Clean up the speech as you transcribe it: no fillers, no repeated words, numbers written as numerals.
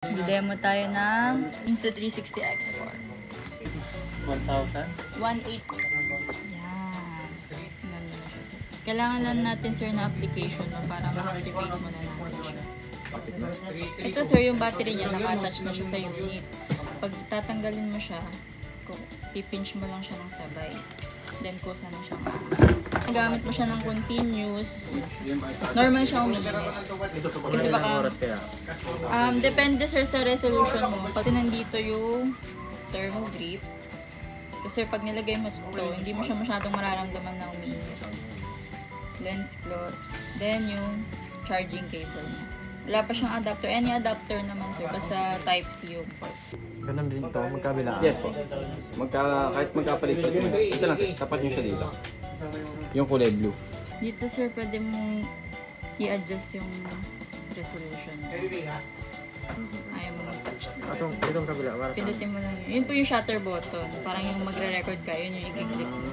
Didemo tayo ng Insta360 X4. 1,000? 1,800. Yan. Ganun na siya, sir. Kailangan lang natin, sir, na application mo para ma-activate mo na natin siya. Ito, sir, yung battery niya, naka-attach na siya sa unit. Pag tatanggalin mo siya, pipinch mo lang siya ng sabay. Then, kusa na siya. Nagamit mo siya ng continuous. Normal siya umiinit. Kasi baka, depende, sir, sa resolution mo. Pati nandito yung thermal grip. Kasi, sir, pag nilagay mo ito, hindi mo siya masyadong mararamdaman na umiinit. Lens cloth. Then, yung charging cable niya. Wala pa siyang adapter. Any adapter naman, sir. Basta Type-C yung port. Ganun din to, magkabilaan. Yes po. Kahit magkapalit-palit mo. Ito lang, tapat nyo siya dito. Yung kulay blue. Dito, sir, pwede mong i-adjust yung resolution. Ayaw mo mag-touch doon. Itong kabila, para saan? Pindutin mo lang yun. Yun po yung shutter button. Parang yung magre-record ka, yun yung i-click mo.